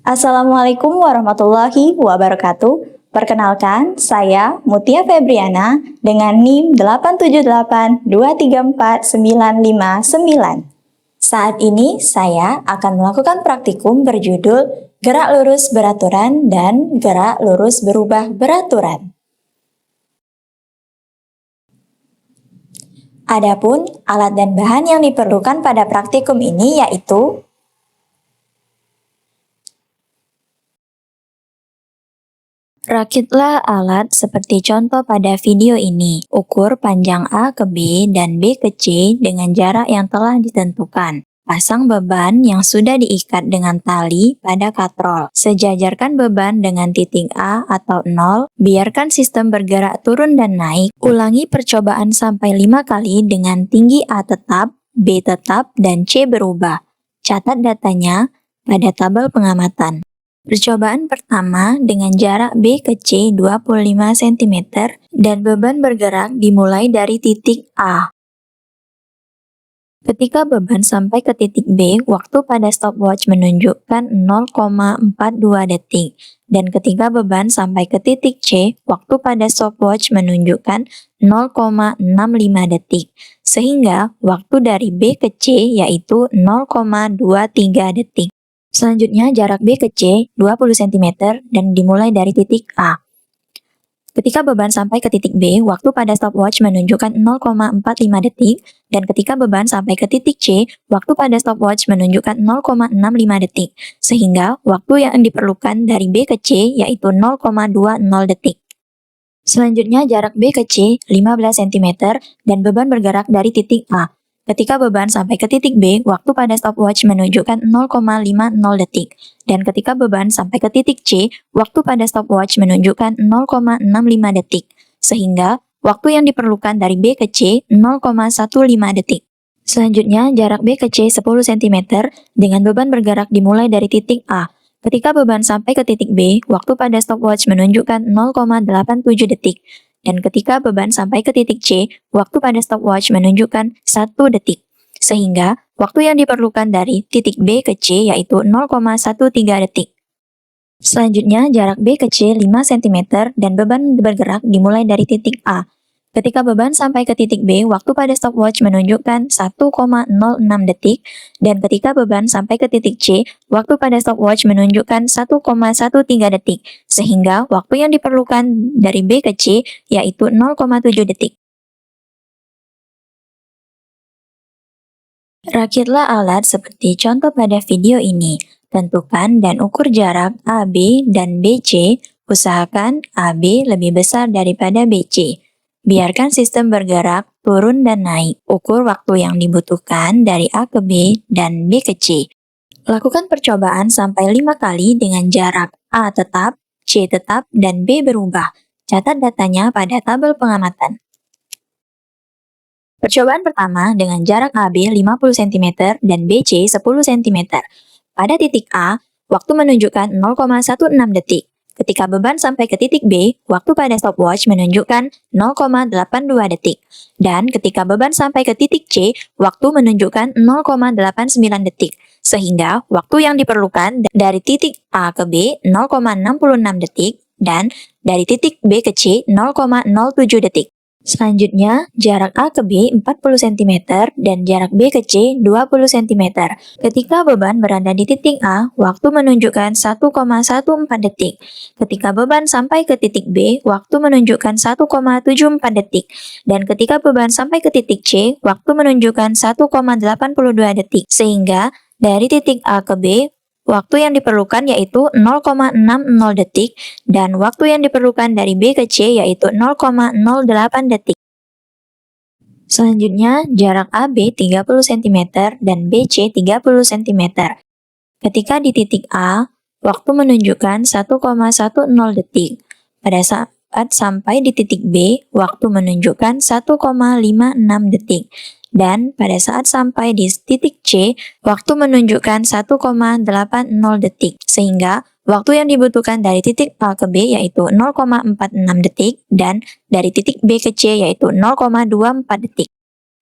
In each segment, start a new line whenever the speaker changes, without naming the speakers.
Assalamualaikum warahmatullahi wabarakatuh. Perkenalkan, saya Mutia Febriana dengan NIM 878234959. Saat ini saya akan melakukan praktikum berjudul Gerak Lurus Beraturan dan Gerak Lurus Berubah Beraturan. Adapun alat dan bahan yang diperlukan pada praktikum ini yaitu rakitlah alat seperti contoh pada video ini. Ukur panjang A ke B dan B ke C dengan jarak yang telah ditentukan. Pasang beban yang sudah diikat dengan tali pada katrol. Sejajarkan beban dengan titik A atau 0. Biarkan sistem bergerak turun dan naik. Ulangi percobaan sampai 5 kali dengan tinggi A tetap, B tetap, dan C berubah. Catat datanya pada tabel pengamatan. Percobaan pertama dengan jarak B ke C 25 cm dan beban bergerak dimulai dari titik A. Ketika beban sampai ke titik B, waktu pada stopwatch menunjukkan 0,42 detik. Dan ketika beban sampai ke titik C, waktu pada stopwatch menunjukkan 0,65 detik. Sehingga waktu dari B ke C yaitu 0,23 detik. Selanjutnya jarak B ke C 20 cm dan dimulai dari titik A. Ketika beban sampai ke titik B, waktu pada stopwatch menunjukkan 0,45 detik, dan ketika beban sampai ke titik C, waktu pada stopwatch menunjukkan 0,65 detik, sehingga waktu yang diperlukan dari B ke C yaitu 0,20 detik. Selanjutnya jarak B ke C 15 cm dan beban bergerak dari titik A. Ketika beban sampai ke titik B, waktu pada stopwatch menunjukkan 0,50 detik. Dan ketika beban sampai ke titik C, waktu pada stopwatch menunjukkan 0,65 detik. Sehingga waktu yang diperlukan dari B ke C 0,15 detik. Selanjutnya jarak B ke C 10 cm dengan beban bergerak dimulai dari titik A. Ketika beban sampai ke titik B, waktu pada stopwatch menunjukkan 0,87 detik. Dan ketika beban sampai ke titik C, waktu pada stopwatch menunjukkan 1 detik. Sehingga waktu yang diperlukan dari titik B ke C yaitu 0,13 detik. Selanjutnya jarak B ke C 5 cm dan beban bergerak dimulai dari titik A. Ketika beban sampai ke titik B, waktu pada stopwatch menunjukkan 1,06 detik, dan ketika beban sampai ke titik C, waktu pada stopwatch menunjukkan 1,13 detik, sehingga waktu yang diperlukan dari B ke C yaitu 0,7 detik. Rakitlah alat seperti contoh pada video ini. Tentukan dan ukur jarak AB dan BC, usahakan AB lebih besar daripada BC. Biarkan sistem bergerak, turun dan naik. Ukur waktu yang dibutuhkan dari A ke B dan B ke C. Lakukan percobaan sampai 5 kali dengan jarak A tetap, C tetap, dan B berubah. Catat datanya pada tabel pengamatan. Percobaan pertama dengan jarak AB 50 cm dan BC 10 cm. Pada titik A, waktu menunjukkan 0,16 detik. Ketika beban sampai ke titik B, waktu pada stopwatch menunjukkan 0,82 detik. Dan ketika beban sampai ke titik C, waktu menunjukkan 0,89 detik. Sehingga waktu yang diperlukan dari titik A ke B 0,66 detik dan dari titik B ke C 0,07 detik. Selanjutnya, jarak A ke B 40 cm dan jarak B ke C 20 cm. Ketika beban berada di titik A, waktu menunjukkan 1,14 detik. Ketika beban sampai ke titik B, waktu menunjukkan 1,74 detik. Dan ketika beban sampai ke titik C, waktu menunjukkan 1,82 detik. Sehingga dari titik A ke B, waktu yang diperlukan yaitu 0,60 detik dan waktu yang diperlukan dari B ke C yaitu 0,08 detik. Selanjutnya, jarak AB 30 cm dan BC 30 cm. Ketika di titik A, waktu menunjukkan 1,10 detik. Pada saat sampai di titik B, waktu menunjukkan 1,56 detik. Dan pada saat sampai di titik C, waktu menunjukkan 1,80 detik. Sehingga waktu yang dibutuhkan dari titik A ke B yaitu 0,46 detik dan dari titik B ke C yaitu 0,24 detik.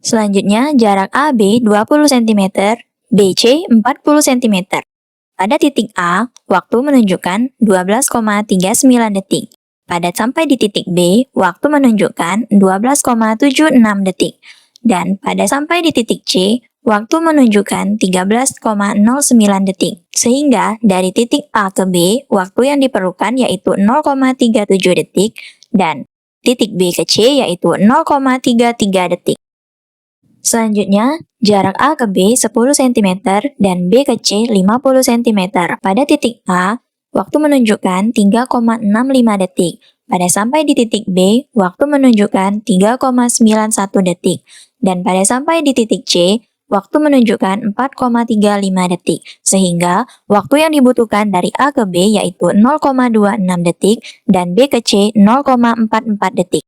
Selanjutnya jarak AB 20 cm, BC 40 cm. Pada titik A, waktu menunjukkan 12,39 detik. Pada sampai di titik B, waktu menunjukkan 12,76 detik. Dan pada sampai di titik C, waktu menunjukkan 13,09 detik. Sehingga dari titik A ke B, waktu yang diperlukan yaitu 0,37 detik dan titik B ke C yaitu 0,33 detik. Selanjutnya, jarak A ke B 10 cm dan B ke C 50 cm. Pada titik A, waktu menunjukkan 3,65 detik. Pada sampai di titik B, waktu menunjukkan 3,91 detik. Dan pada sampai di titik C, waktu menunjukkan 4,35 detik. Sehingga, waktu yang dibutuhkan dari A ke B yaitu 0,26 detik dan B ke C 0,44 detik.